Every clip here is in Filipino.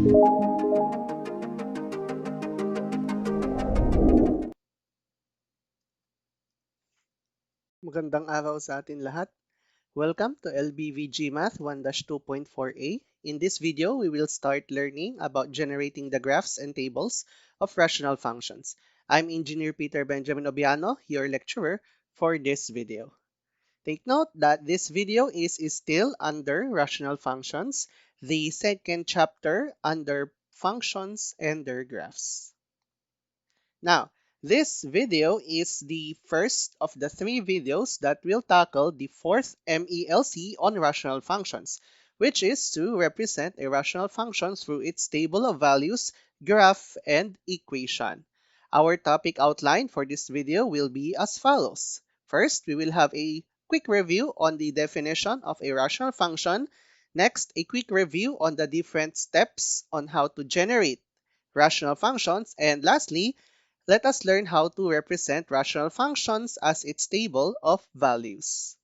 Magandang araw sa atin lahat. Welcome to LBVG Math 1-2.4a. In this video, we will start learning about generating the graphs and tables of rational functions. I'm Engineer Peter Benjamin Obiano, your lecturer for this video. Take note that this video is still under rational functions, the second chapter under functions and their graphs. Now, this video is the first of the 3 videos that will tackle the fourth MELC on rational functions, which is to represent a rational function through its table of values, graph, and equation. Our topic outline for this video will be as follows. First, we will have a quick review on the definition of a rational function. Next, a quick review on the different steps on how to generate rational functions. And lastly, let us learn how to represent rational functions as its table of values.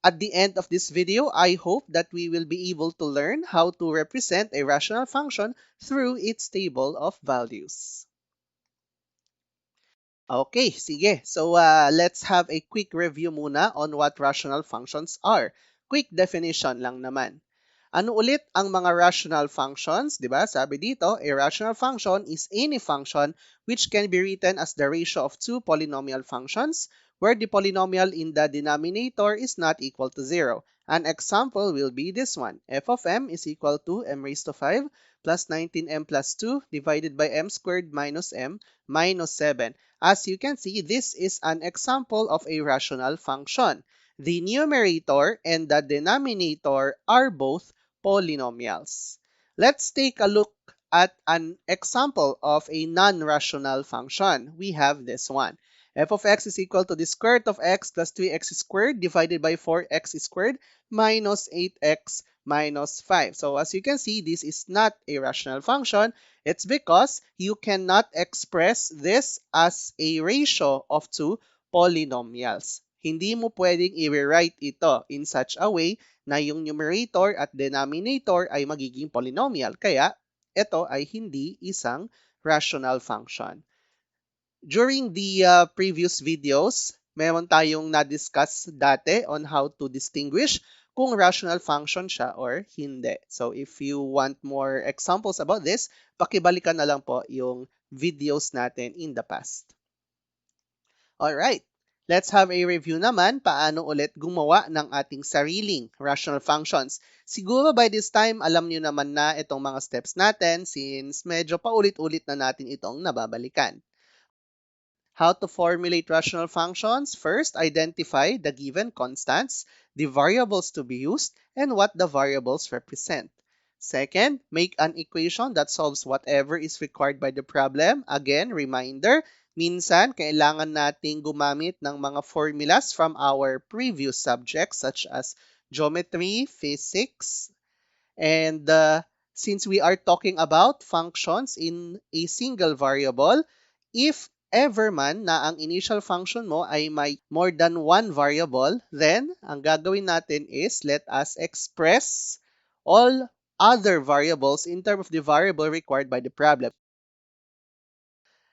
At the end of this video, I hope that we will be able to learn how to represent a rational function through its table of values. Okay, sige. So let's have a quick review muna on what rational functions are. Quick definition lang naman. Ano ulit ang mga rational functions? Diba? Sabi dito, a rational function is any function which can be written as the ratio of two polynomial functions where the polynomial in the denominator is not equal to 0. An example will be this one. F of m is equal to m raised to 5 plus 19m plus 2 divided by m squared minus m minus 7. As you can see, this is an example of a rational function. The numerator and the denominator are both polynomials. Let's take a look at an example of a non-rational function. We have this one. F of x is equal to the square root of x plus 3x squared divided by 4x squared minus 8x minus 5. So as you can see, this is not a rational function. It's because you cannot express this as a ratio of two polynomials. Hindi mo pwedeng i-rewrite ito in such a way na yung numerator at denominator ay magiging polynomial. Kaya, ito ay hindi isang rational function. During the previous videos, meron tayong na-discuss dati on how to distinguish kung rational function siya or hindi. So, if you want more examples about this, pakibalikan na lang po yung videos natin in the past. Alright. Let's have a review naman paano ulit gumawa ng ating sariling rational functions. Siguro by this time, alam nyo naman na itong mga steps natin since medyo paulit-ulit na natin itong nababalikan. How to formulate rational functions? First, identify the given constants, the variables to be used, and what the variables represent. Second, make an equation that solves whatever is required by the problem. Again, reminder, minsan, kailangan nating gumamit ng mga formulas from our previous subjects such as geometry, physics, and since we are talking about functions in a single variable, if ever man na ang initial function mo ay may more than one variable, then ang gagawin natin is let us express all other variables in terms of the variable required by the problem.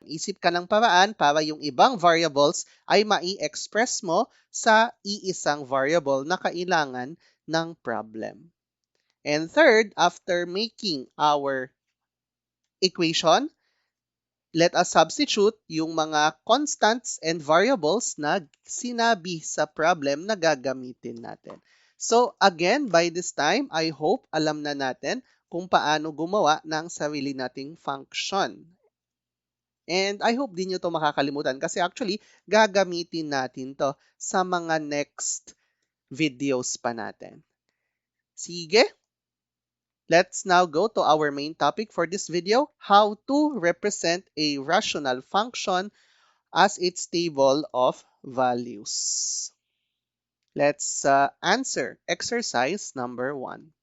Isip ka ng paraan para yung ibang variables ay mai-express mo sa iisang variable na kailangan ng problem. And third, after making our equation, let us substitute yung mga constants and variables na sinabi sa problem na gagamitin natin. So again, by this time, I hope alam na natin kung paano gumawa ng sarili nating function. And I hope din nyo to makakalimutan kasi actually, gagamitin natin to sa mga next videos pa natin. Sige, let's now go to our main topic for this video, how to represent a rational function as its table of values. Let's answer exercise number 1.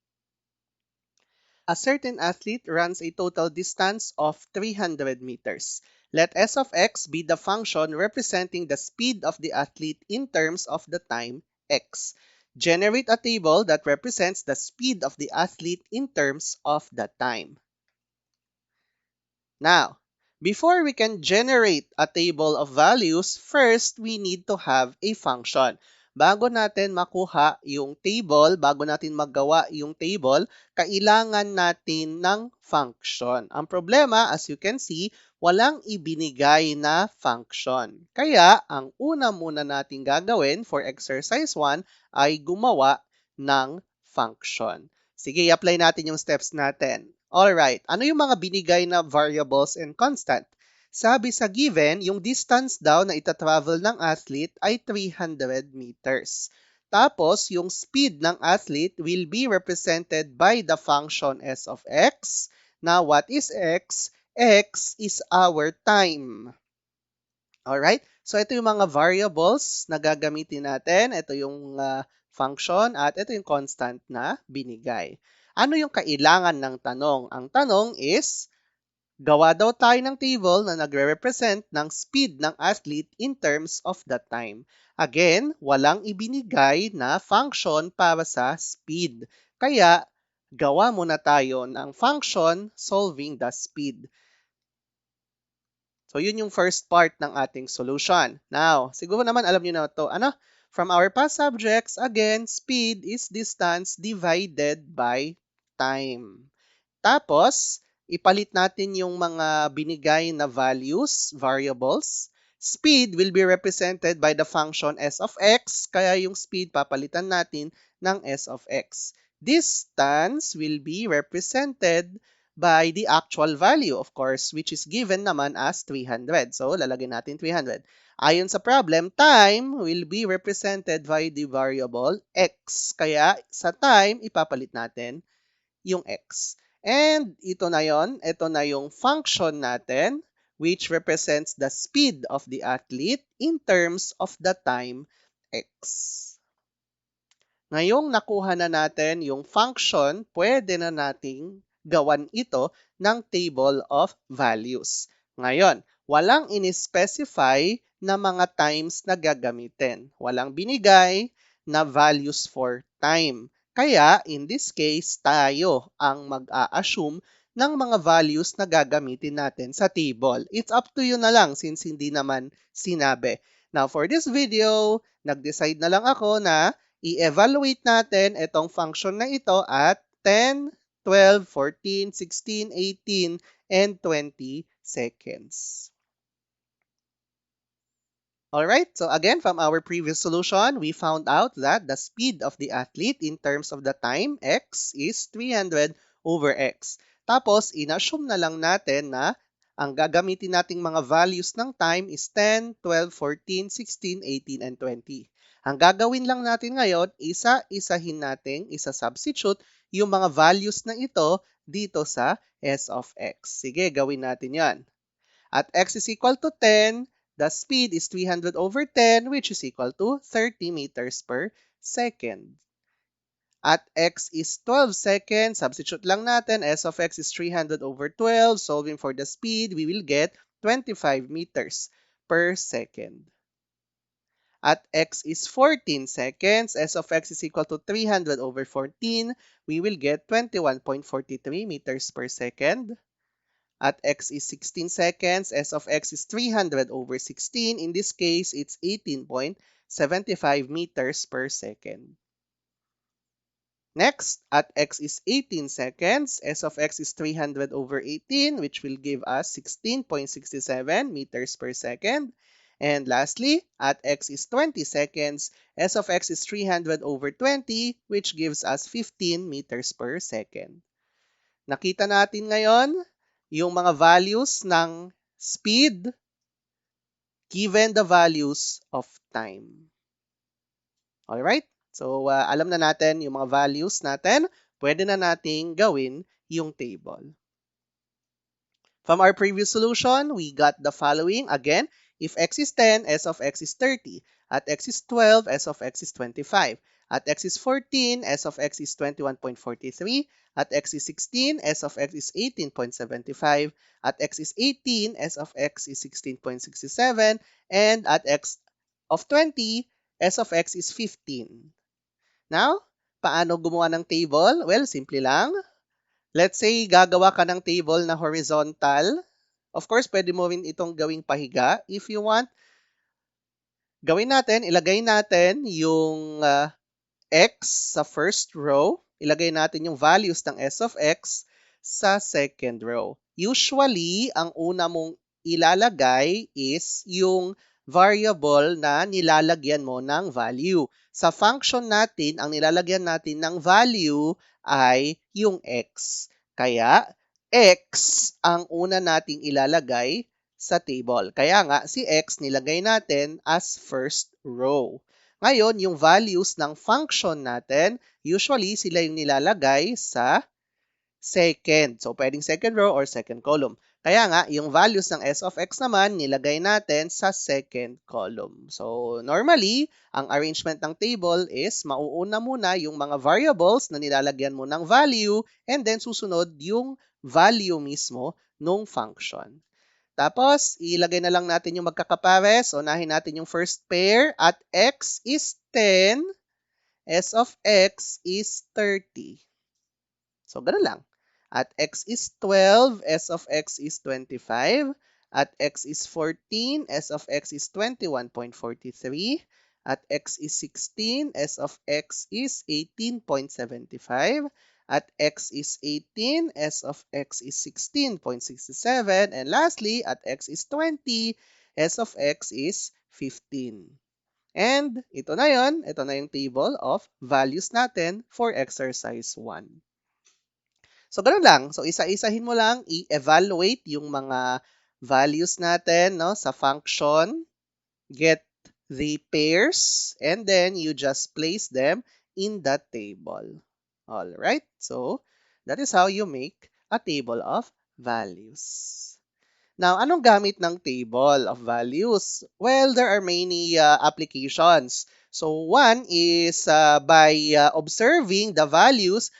A certain athlete runs a total distance of 300 meters. Let S of x be the function representing the speed of the athlete in terms of the time x. Generate a table that represents the speed of the athlete in terms of the time. Now, before we can generate a table of values, first we need to have a function. Bago natin makuha yung table, bago natin magawa yung table, kailangan natin ng function. Ang problema, as you can see, walang ibinigay na function. Kaya, ang una muna natin gagawin for exercise 1 ay gumawa ng function. Sige, i-apply natin yung steps natin. Alright, ano yung mga binigay na variables and constant? Sabi sa given, yung distance daw na itatravel ng athlete ay 300 meters. Tapos, yung speed ng athlete will be represented by the function s of x. Now, what is x? X is our time. Alright? So, ito yung mga variables na gagamitin natin. Ito yung function at ito yung constant na binigay. Ano yung kailangan ng tanong? Ang tanong is, gawa daw tayo ng table na nagre-represent ng speed ng athlete in terms of the time. Again, walang ibinigay na function para sa speed. Kaya, gawa muna tayo ng function solving the speed. So, yun yung first part ng ating solution. Now, siguro naman alam niyo na to. From our past subjects, again, speed is distance divided by time. Tapos, ipalit natin yung mga binigay na values, variables. Speed will be represented by the function s of x, kaya yung speed papalitan natin ng s of x. Distance will be represented by the actual value, of course, which is given naman as 300. So, lalagay natin 300. Ayon sa problem, time will be represented by the variable x. Kaya, sa time, ipapalit natin yung x. And ito na yon, ito na yung function natin which represents the speed of the athlete in terms of the time x. Ngayong nakuha na natin yung function, pwede na nating gawan ito ng table of values. Ngayon, walang in-specify na mga times na gagamitin. Walang binigay na values for time. Kaya, in this case, tayo ang mag-a-assume ng mga values na gagamitin natin sa table. It's up to you na lang since hindi naman sinabi. Now, for this video, nag-decide na lang ako na i-evaluate natin itong function na ito at 10, 12, 14, 16, 18, and 20 seconds. Alright, so again, from our previous solution, we found out that the speed of the athlete in terms of the time, x, is 300 over x. Tapos, in-assume na lang natin na ang gagamitin nating mga values ng time is 10, 12, 14, 16, 18, and 20. Ang gagawin lang natin ngayon, isa-isahin natin, isa-substitute yung mga values na ito dito sa s of x. Sige, gawin natin yan. At x is equal to 10, the speed is 300 over 10, which is equal to 30 meters per second. At x is 12 seconds, substitute lang natin, s of x is 300 over 12, solving for the speed, we will get 25 meters per second. At x is 14 seconds, s of x is equal to 300 over 14, we will get 21.43 meters per second. At x is 16 seconds, s of x is 300 over 16. In this case, it's 18.75 meters per second. Next, at x is 18 seconds, s of x is 300 over 18, which will give us 16.67 meters per second. And lastly, at x is 20 seconds, s of x is 300 over 20, which gives us 15 meters per second. Nakita natin ngayon yung mga values ng speed given the values of time. Alright? So, alam na natin yung mga values natin. Pwede na nating gawin yung table. From our previous solution, we got the following. Again, if x is 10, s of x is 30. At x is 12, s of x is 25. At x is 14, s of x is 21.43. At x is 16, s of x is 18.75. At x is 18, s of x is 16.67. And at x of 20, s of x is 15. Now, paano gumawa ng table? Well, simple lang. Let's say, gagawa ka ng table na horizontal. Of course, pwede mo rin itong gawing pahiga. If you want, gawin natin, ilagay natin yung x sa first row. Ilagay natin yung values ng s of x sa second row. Usually, ang una mong ilalagay is yung variable na nilalagyan mo ng value. Sa function natin, ang nilalagyan natin ng value ay yung x. Kaya, x ang una nating ilalagay sa table. Kaya nga, si x nilagay natin as first row. Ngayon, yung values ng function natin, usually sila yung nilalagay sa second. So, pwedeng second row or second column. Kaya nga, yung values ng s of x naman, nilagay natin sa second column. So, normally, ang arrangement ng table is mauuna muna yung mga variables na nilalagyan mo ng value and then susunod yung value mismo nung function. Tapos, ilagay na lang natin yung magkakapares. Unahin natin yung first pair at x is 10, s of x is 30. So, ganun lang. At x is 12, s of x is 25. At x is 14, s of x is 21.43. At x is 16, s of x is 18.75. At x is 18, s of x is 16.67. And lastly, at x is 20, s of x is 15. And ito na yon, ito na yung table of values natin for exercise 1. So, ganun lang. So, isa-isahin mo lang, i-evaluate yung mga values natin no, sa function, get the pairs, and then you just place them in the table. All right? So, that is how you make a table of values. Now, anong gamit ng table of values? Well, there are many applications. So, one is by observing the values,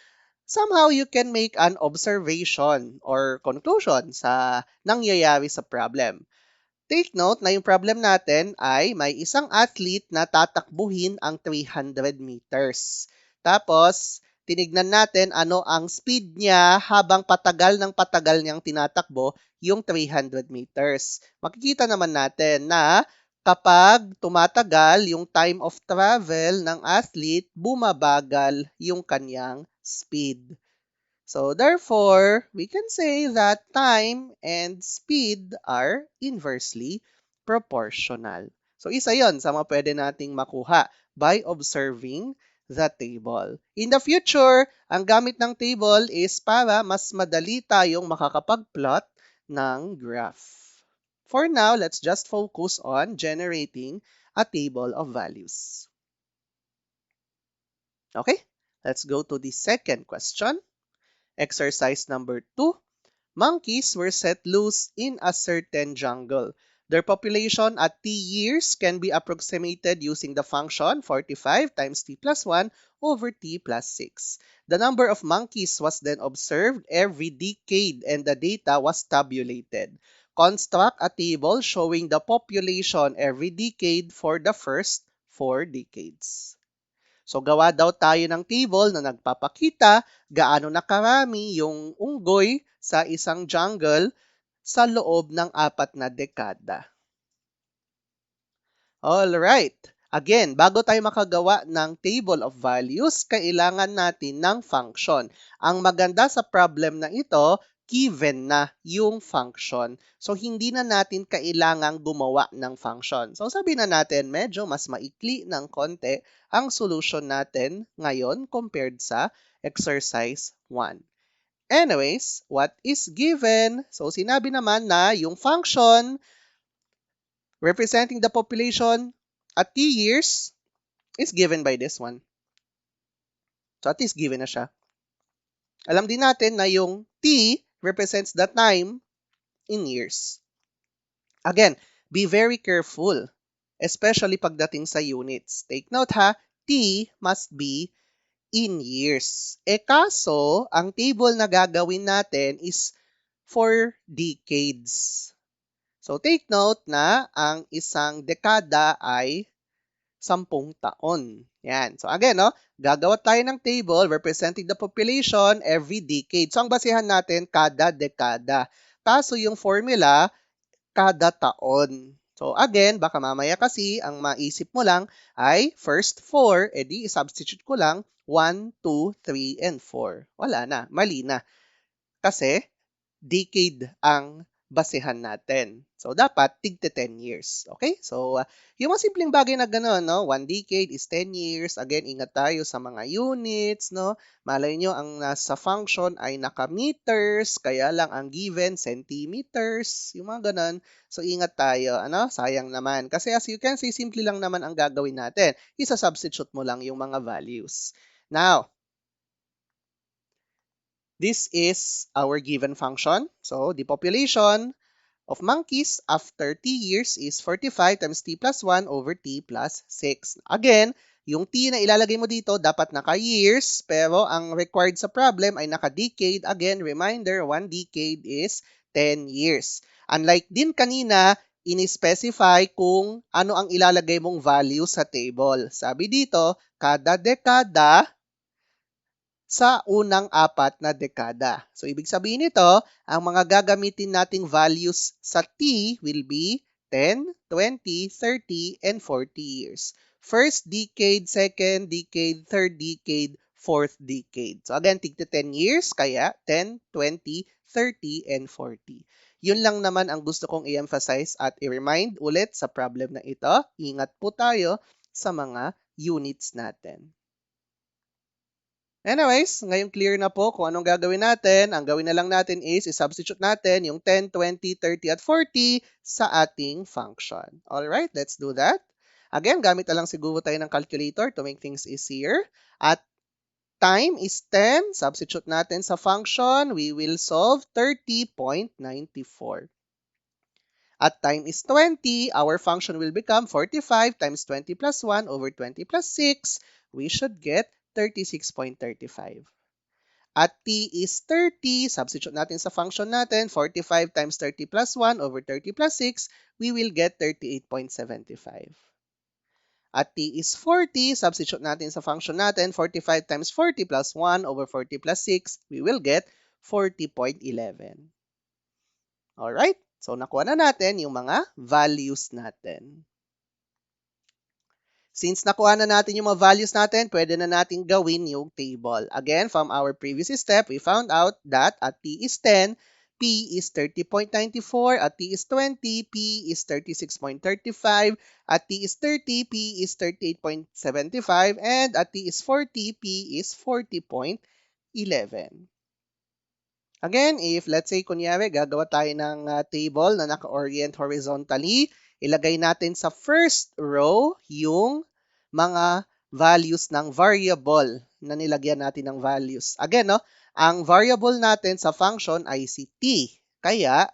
somehow you can make an observation or conclusion sa nangyayari sa problem. Take note na yung problem natin ay may isang athlete na tatakbuhin ang 300 meters. Tapos, tinignan natin ano ang speed niya habang patagal ng patagal niyang tinatakbo yung 300 meters. Makikita naman natin na kapag tumatagal yung time of travel ng athlete, bumabagal yung kanyang speed. So therefore, we can say that time and speed are inversely proportional. So isa yon sa mga pwede nating makuha by observing the table. In the future, ang gamit ng table is para mas madali tayong makakapag-plot ng graph. For now, let's just focus on generating a table of values. Okay, let's go to the second question. Exercise number 2. Monkeys were set loose in a certain jungle. Their population at t years can be approximated using the function 45 times t plus 1 over t plus 6. The number of monkeys was then observed every decade and the data was tabulated. Construct a table showing the population every decade for the first 4 decades. So gawa daw tayo ng table na nagpapakita gaano na karami yung unggoy sa isang jungle sa loob ng 4 na dekada. Alright. Again, bago tayo makagawa ng table of values, kailangan natin ng function. Ang maganda sa problem na ito, given na yung function. So, hindi na natin kailangang gumawa ng function. So, sabihin na natin, medyo mas maikli ng konti ang solution natin ngayon compared sa exercise 1. Anyways, what is given? So, sinabi naman na yung function representing the population at t years is given by this one. So, at least given na siya. Alam din natin na yung t represents the time in years. Again, be very careful, especially pagdating sa units. Take note ha, t must be in years. Kaso, ang table na gagawin natin is for decades. So, take note na ang isang dekada ay 10 taon. Yan. So again, no, gagawa tayo ng table representing the population every decade. So ang basehan natin kada dekada. Kaso yung formula kada taon. So again, baka mamaya kasi ang maisip mo lang ay first 4, edi substitute ko lang 1, 2, 3, and 4. Wala na, mali na. Kasi decade ang basehan natin. So, dapat tigte 10 years. Okay? So, yung mga simpleng bagay na gano'n, no? 1 decade is 10 years. Again, ingat tayo sa mga units, no? Malay nyo, ang nasa function ay naka-meters, kaya lang ang given, centimeters, yung mga gano'n. So, ingat tayo, ano? Sayang naman. Kasi as you can see, simple lang naman ang gagawin natin. Isa-substitute mo lang yung mga values. Now, this is our given function. So, the population of monkeys after t years is 45 times t plus 1 over t plus 6. Again, yung t na ilalagay mo dito dapat naka-years, pero ang required sa problem ay naka-decade. Again, reminder, 1 decade is 10 years. Unlike din kanina, in-specify kung ano ang ilalagay mong value sa table. Sabi dito, kada dekada sa unang 4 na dekada. So, ibig sabihin nito, ang mga gagamitin nating values sa T will be 10, 20, 30, and 40 years. First decade, second decade, third decade, fourth decade. So, again, tigti 10 years, kaya 10, 20, 30, and 40. Yun lang naman ang gusto kong i-emphasize at i-remind ulit sa problem na ito. Ingat po tayo sa mga units natin. Anyways, ngayon clear na po kung anong gagawin natin. Ang gawin na lang natin is i-substitute natin yung 10, 20, 30, at 40 sa ating function. Alright, let's do that. Again, gamit na lang siguro tayo ng calculator to make things easier. At time is 10. Substitute natin sa function. We will solve 30.94. At time is 20. Our function will become 45 times 20 plus 1 over 20 plus 6. We should get 36.35. At t is 30, substitute natin sa function natin, 45 times 30 plus 1 over 30 plus 6, we will get 38.75. At t is 40, substitute natin sa function natin, 45 times 40 plus 1 over 40 plus 6, we will get 40.11. Alright, so nakuha na natin yung mga values natin. Since nakuha na natin yung mga values natin, pwede na natin gawin yung table. Again, from our previous step, we found out that at t is 10, p is 30.94, at t is 20, p is 36.35, at t is 30, p is 38.75, and at t is 40, p is 40.11. Again, if let's say, kunyari, gagawa tayo ng table na naka-orient horizontally, ilagay natin sa first row yung mga values ng variable na nilagyan natin ng values. Again, no, ang variable natin sa function ay si t. Kaya,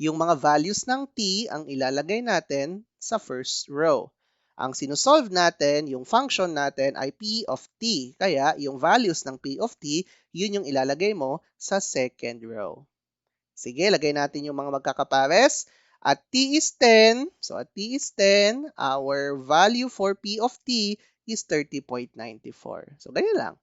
yung mga values ng t ang ilalagay natin sa first row. Ang sinusolve natin, yung function natin ay p of t. Kaya, yung values ng p of t, yun yung ilalagay mo sa second row. Sige, lagay natin yung mga magkakapares. At t is 10, so at t is 10, our value for p of t is 30.94. So, ganyan lang.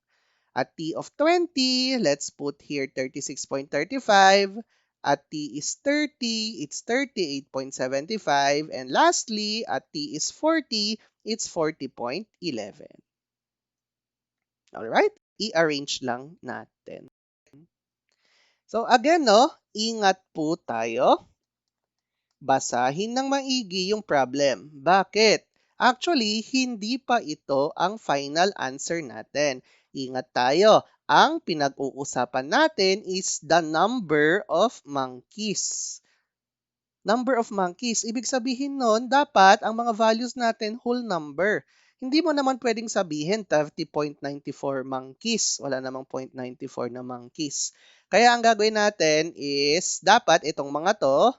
At t of 20, let's put here 36.35. At t is 30, it's 38.75. And lastly, at t is 40, it's 40.11. Alright? I-arrange lang natin. So again, no, ingat po tayo. Basahin ng maigi yung problem. Bakit? Actually, hindi pa ito ang final answer natin. Ingat tayo. Ang pinag-uusapan natin is the number of monkeys. Number of monkeys. Ibig sabihin nun, dapat ang mga values natin whole number. Hindi mo naman pwedeng sabihin 30.94 monkeys. Wala namang 0.94 na monkeys. Kaya ang gagawin natin is dapat itong mga to,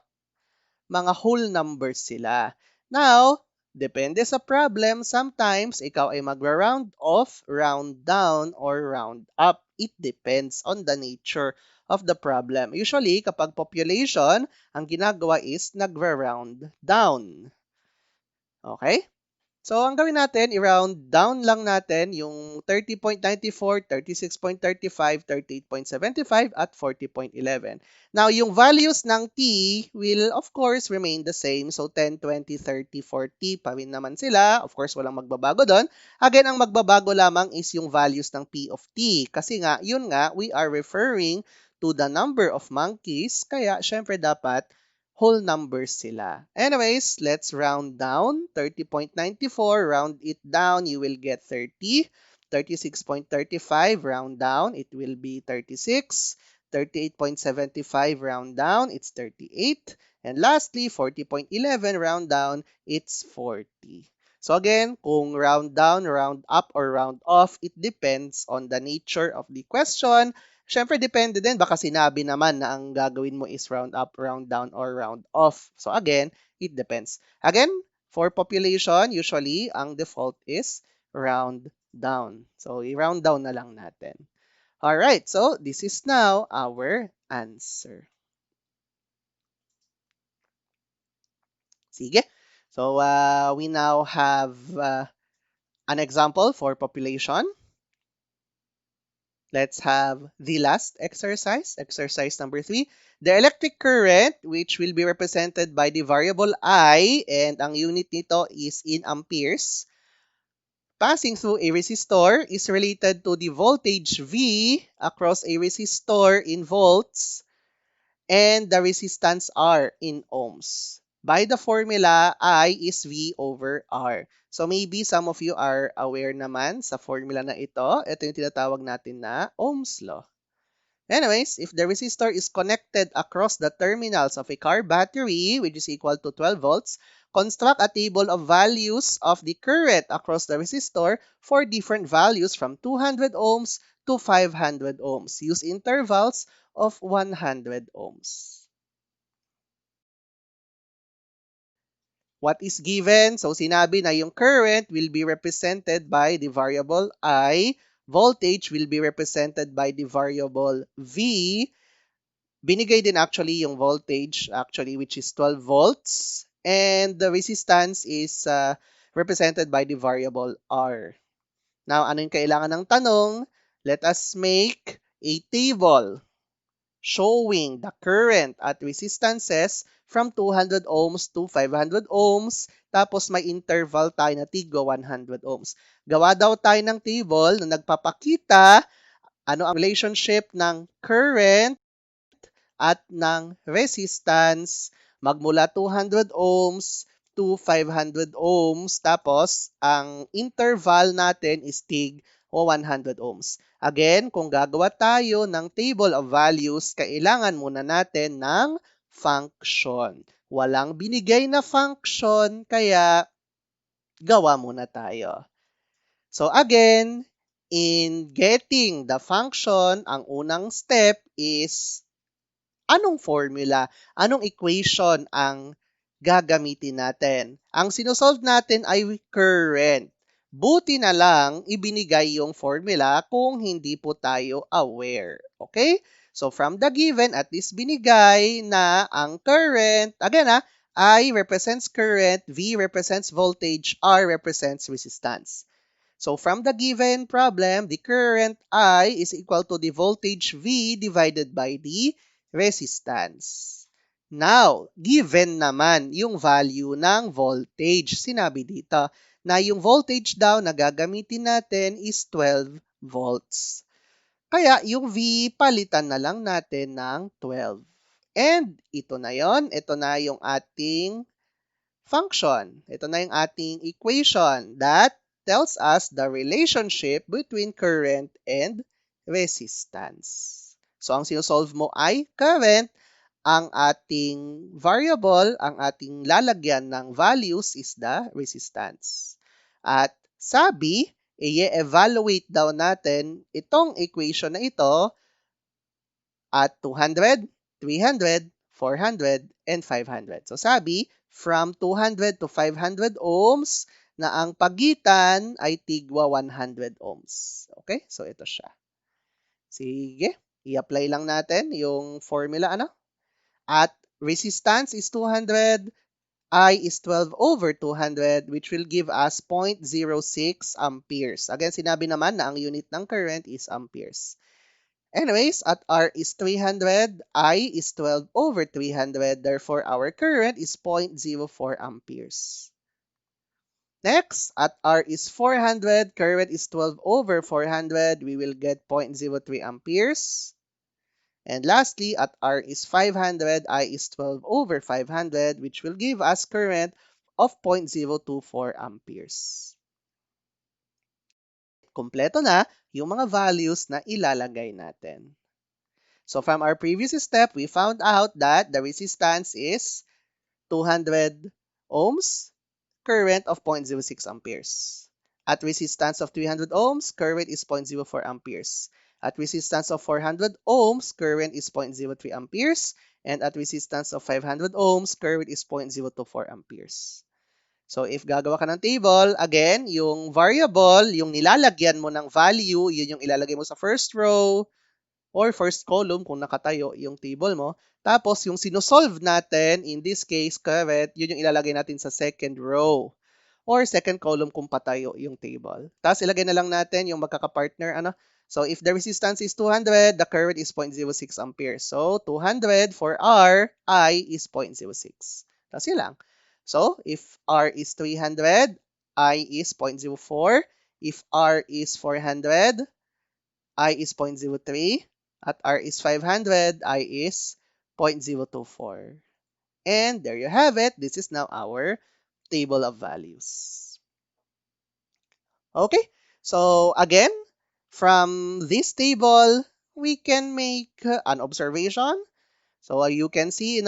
mga whole numbers sila. Now, depende sa problem, sometimes ikaw ay magra-round off, round down, or round up. It depends on the nature of the problem. Usually, kapag population, ang ginagawa is nagra-round down. Okay? So, ang gawin natin, i-round down lang natin yung 30.94, 36.35, 38.75, at 40.11. Now, yung values ng t will, of course, remain the same. So, 10, 20, 30, 40 pa rin naman sila. Of course, walang magbabago doon. Again, ang magbabago lamang is yung values ng p of t. Kasi nga, yun nga, we are referring to the number of monkeys. Kaya, syempre, dapat whole numbers sila. Anyways, let's round down. 30.94, round it down, you will get 30. 36.35, round down, it will be 36. 38.75, round down, it's 38. And lastly, 40.11, round down, it's 40. So again, kung round down, round up, or round off, it depends on the nature of the question. Siyempre, depende din. Baka sinabi naman na ang gagawin mo is round up, round down, or round off. So again, it depends. Again, for population, usually, ang default is round down. So, i-round down na lang natin. Alright, so this is now our answer. Sige. So, we now have an example for population. Let's have the last exercise, exercise number 3. The electric current, which will be represented by the variable I, and ang unit nito is in amperes, passing through a resistor is related to the voltage V across a resistor in volts and the resistance R in ohms. By the formula, I is V over R. So maybe some of you are aware naman sa formula na ito. Ito yung tinatawag natin na Ohm's Law. Anyways, if the resistor is connected across the terminals of a car battery, which is equal to 12 volts, construct a table of values of the current across the resistor for different values from 200 ohms to 500 ohms. Use intervals of 100 ohms. What is given? So, sinabi na yung current will be represented by the variable I, voltage will be represented by the variable V, binigay din actually yung voltage actually which is 12 volts and the resistance is represented by the variable R. Now, ano yung kailangan ng tanong? Let us make a table showing the current at resistances from 200 ohms to 500 ohms. Tapos may interval tayo na tigwa 100 ohms. Gawa daw tayo ng table na nagpapakita ano ang relationship ng current at ng resistance magmula 200 ohms to 500 ohms. Tapos, ang interval natin is tig o 100 ohms. Again, kung gagawa tayo ng table of values, kailangan muna natin ng function. Walang binigay na function, kaya gawa muna tayo. So again, in getting the function, ang unang step is anong formula, anong equation ang gagamitin natin? Ang sinosolve natin ay current. Buti na lang ibinigay yung formula kung hindi po tayo aware. Okay? So from the given, at least binigay na ang current, again I represents current, V represents voltage, R represents resistance. So from the given problem, the current I is equal to the voltage V divided by the resistance. Now, given naman yung value ng voltage. Sinabi dito na yung voltage daw na gagamitin natin is 12 volts. Kaya yung V, palitan na lang natin ng 12. And ito na yon, ito na yung ating function. Ito na yung ating equation that tells us the relationship between current and resistance. So, ang sinosolve mo ay current. Ang ating variable, ang ating lalagyan ng values is the resistance. At sabi, i-evaluate daw natin itong equation na ito at 200, 300, 400, and 500. So sabi, from 200 to 500 ohms na ang pagitan ay tigwa 100 ohms. Okay? So ito siya. Sige, i-apply lang natin yung formula ano? At resistance is 200, I is 12 over 200, which will give us 0.06 amperes. Again, sinabi naman na ang unit ng current is amperes. Anyways, at R is 300, I is 12 over 300. Therefore, our current is 0.04 amperes. Next, at R is 400, current is 12 over 400. We will get 0.03 amperes. And lastly, at R is 500, I is 12 over 500, which will give us current of 0.024 amperes. Kompleto na yung mga values na ilalagay natin. So from our previous step, we found out that the resistance is 200 ohms, current of 0.06 amperes. At resistance of 300 ohms, current is 0.04 amperes. At resistance of 400 ohms, current is 0.03 amperes. And at resistance of 500 ohms, current is 0.024 amperes. So if gagawa ka ng table, again, yung variable, yung nilalagyan mo ng value, yun yung ilalagay mo sa first row or first column kung nakatayo yung table mo. Tapos yung sinosolve natin, in this case, current, yun yung ilalagay natin sa second row or second column kung patayo yung table. Tapos ilagay na lang natin yung magkakapartner. So if the resistance is 200, the current is 0.06 amperes. So 200 for R, I is 0.06. Tapos yun lang. So if R is 300, I is 0.04. If R is 400, I is 0.03. At R is 500, I is 0.024. And there you have it. This is now our table of values. Okay, so again, from this table, we can make an observation. So you can see,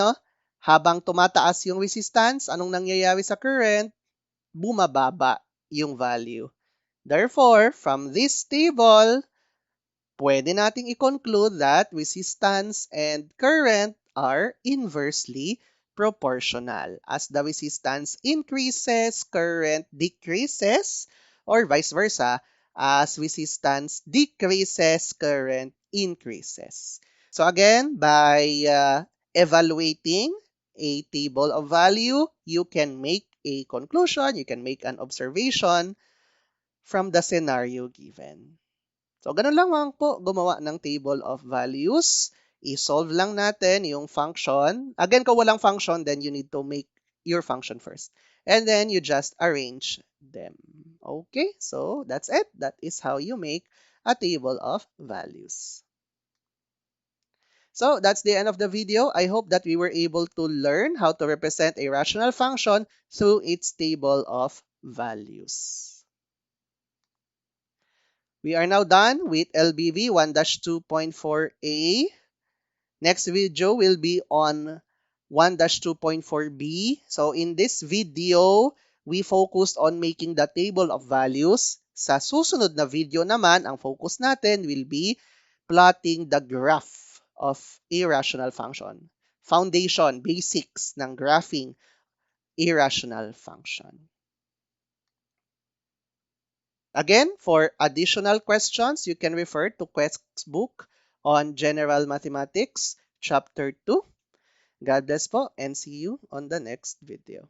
habang tumataas yung resistance, anong nangyayari sa current? Bumababa yung value. Therefore, from this table, pwede nating i-conclude that resistance and current are inversely proportional. As the resistance increases, current decreases, or vice versa. As resistance decreases, current increases. So again, by evaluating a table of value, you can make a conclusion, you can make an observation from the scenario given. So, ganun lang po gumawa ng table of values. I-solve lang natin yung function. Again, kung walang function, then you need to make your function first. And then you just arrange them. Okay, so that's it. That is how you make a table of values. So, that's the end of the video. I hope that we were able to learn how to represent a rational function through its table of values. We are now done with LBV 1-2.4a. Next video will be on 1-2.4b. So in this video, we focused on making the table of values. Sa susunod na video naman, ang focus natin will be plotting the graph of a rational function. Foundation, basics ng graphing a rational function. Again, for additional questions, you can refer to QuexHub on General Mathematics, Chapter 2. God bless po and see you on the next video.